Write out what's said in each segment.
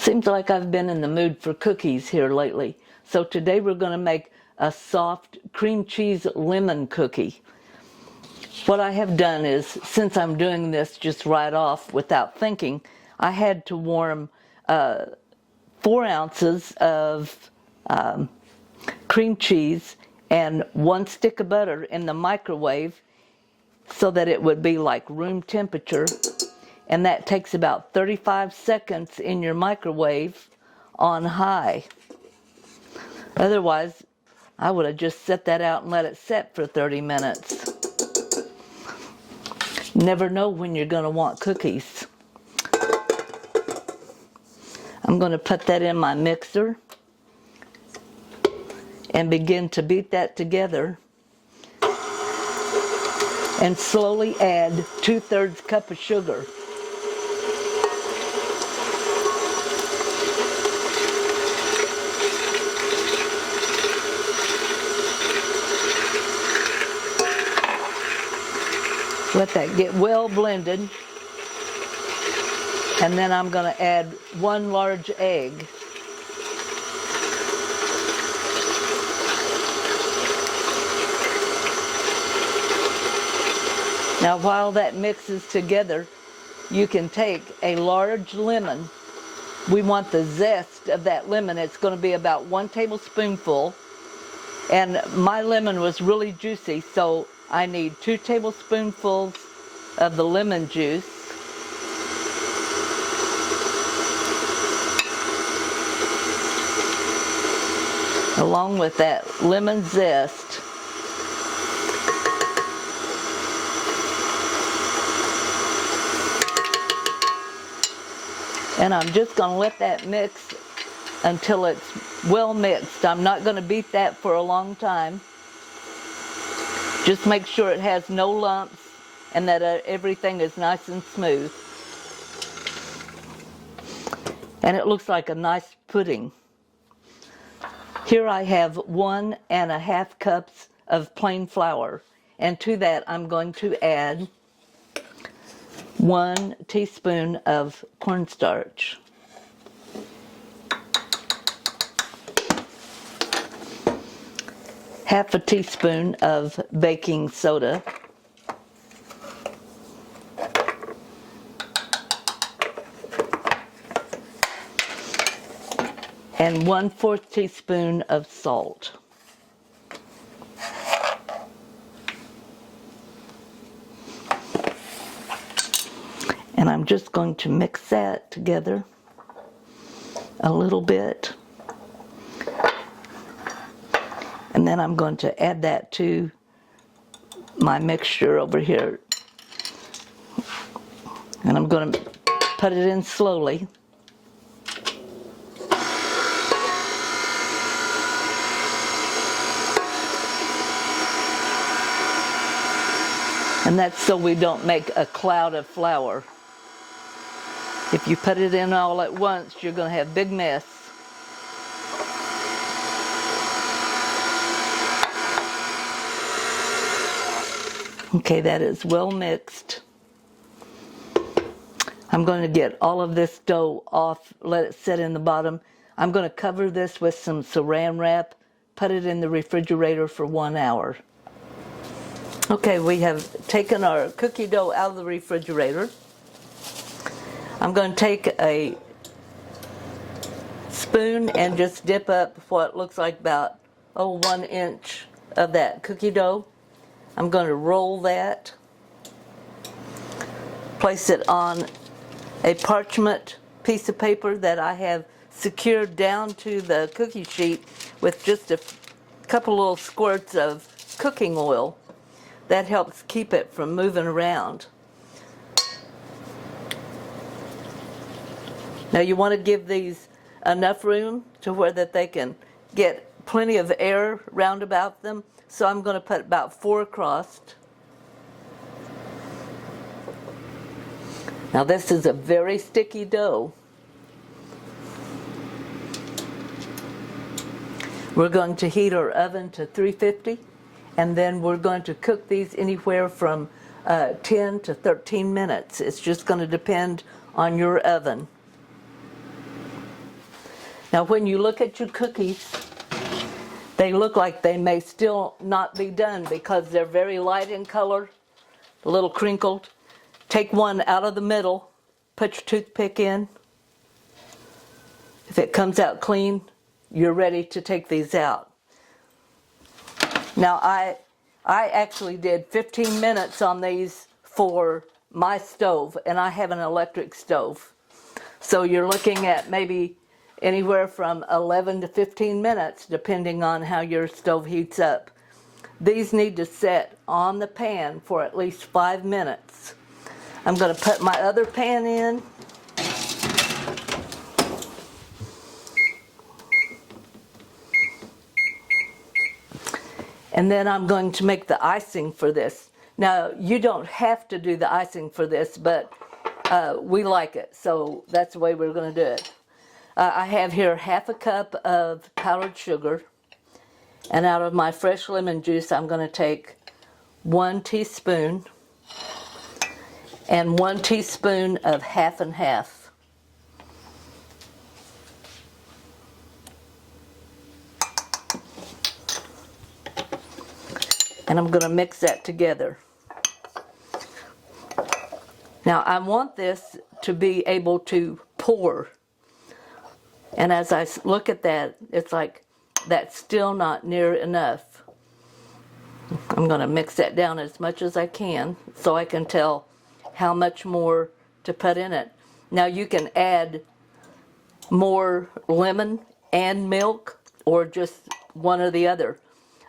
Seems like I've been in the mood for cookies here lately. So today we're going to make a soft cream cheese lemon cookie. What I have done is, since I'm doing this just right off without thinking, I had to warm 4 ounces of cream cheese and 1 stick of butter in the microwave so that it would be like room temperature. And that takes about 35 seconds in your microwave on high. Otherwise, I would have just set that out and let it set for 30 minutes. Never know when you're going to want cookies. I'm going to put that in my mixer and begin to beat that together. And slowly add 2/3 cup of sugar. Let that get well blended. And then I'm going to add 1 large egg. Now while that mixes together, you can take a large lemon. We want the zest of that lemon. It's going to be about 1 tablespoonful. And my lemon was really juicy, so I need 2 tablespoonfuls of the lemon juice. Along with that lemon zest. And I'm just going to let that mix until it's well mixed. I'm not going to beat that for a long time. Just make sure it has no lumps and that everything is nice and smooth. And it looks like a nice pudding. Here I have 1½ cups of plain flour. And to that I'm going to add 1 teaspoon of cornstarch. Half a teaspoon of baking soda. And 1/4 teaspoon of salt. And I'm just going to mix that together a little bit. And then I'm going to add that to my mixture over here. And I'm going to put it in slowly. And that's so we don't make a cloud of flour. If you put it in all at once, you're going to have a big mess. Okay, that is well mixed. I'm going to get all of this dough off, let it sit in the bottom. I'm going to cover this with some saran wrap, put it in the refrigerator for 1 hour. Okay, we have taken our cookie dough out of the refrigerator. I'm going to take a spoon and just dip up what looks like about 1 inch of that cookie dough. I'm going to roll that, place it on a parchment piece of paper that I have secured down to the cookie sheet with just a couple little squirts of cooking oil. That helps keep it from moving around. Now you want to give these enough room to where that they can get plenty of air round about them. So I'm going to put about 4 across. Now this is a very sticky dough. We're going to heat our oven to 350, and then we're going to cook these anywhere from 10 to 13 minutes. It's just going to depend on your oven. Now when you look at your cookies, they look like they may still not be done because they're very light in color, a little crinkled. Take one out of the middle, put your toothpick in. If it comes out clean, you're ready to take these out. Now I actually did 15 minutes on these for my stove, and I have an electric stove. So you're looking at maybe anywhere from 11 to 15 minutes, depending on how your stove heats up. These need to set on the pan for at least 5 minutes. I'm going to put my other pan in. And then I'm going to make the icing for this. Now, you don't have to do the icing for this, but we like it, so that's the way we're going to do it. I have here half a cup of powdered sugar, and out of my fresh lemon juice I'm going to take 1 teaspoon and 1 teaspoon of half and half. And I'm going to mix that together. Now I want this to be able to pour. And as I look at that, it's like that's still not near enough. I'm going to mix that down as much as I can so I can tell how much more to put in it. Now you can add more lemon and milk or just one or the other.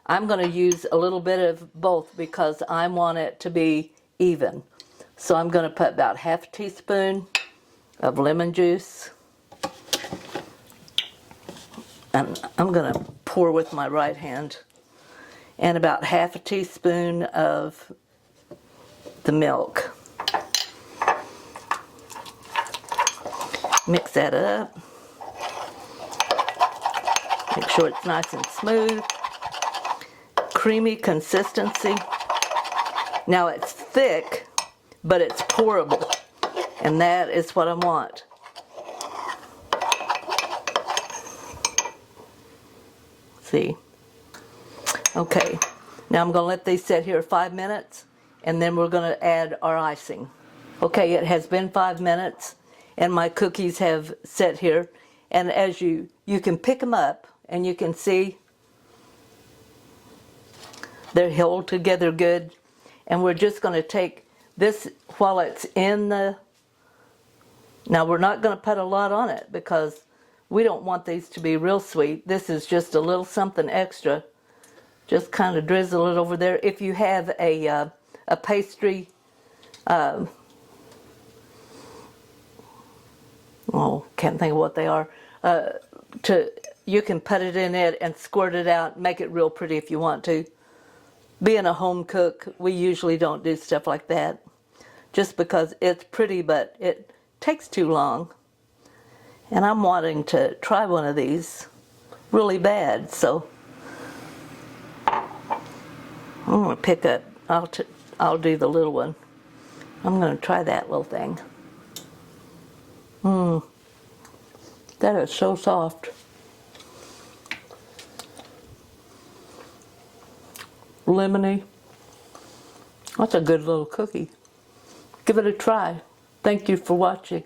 I'm going to use a little bit of both because I want it to be even. So I'm going to put about half a teaspoon of lemon juice. And I'm going to pour with my right hand. And about half a teaspoon of the milk. Mix that up. Make sure it's nice and smooth. Creamy consistency. Now it's thick, but it's pourable. And that is what I want. See? Okay, now I'm going to let these sit here 5 minutes, and then we're going to add our icing. Okay, it has been 5 minutes, and my cookies have set here. And as you can pick them up, and you can see they're held together good. And we're just going to take this while it's in the... Now we're not going to put a lot on it because we don't want these to be real sweet. This is just a little something extra. Just kind of drizzle it over there. If you have a pastry, oh, can't think of what they are. You can put it in it and squirt it out, make it real pretty if you want to. Being a home cook, we usually don't do stuff like that. Just because it's pretty, but it takes too long. And I'm wanting to try one of these really bad, so I'm going to pick up, I'll do the little one. I'm going to try that little thing. That is so soft. Lemony. That's a good little cookie. Give it a try. Thank you for watching.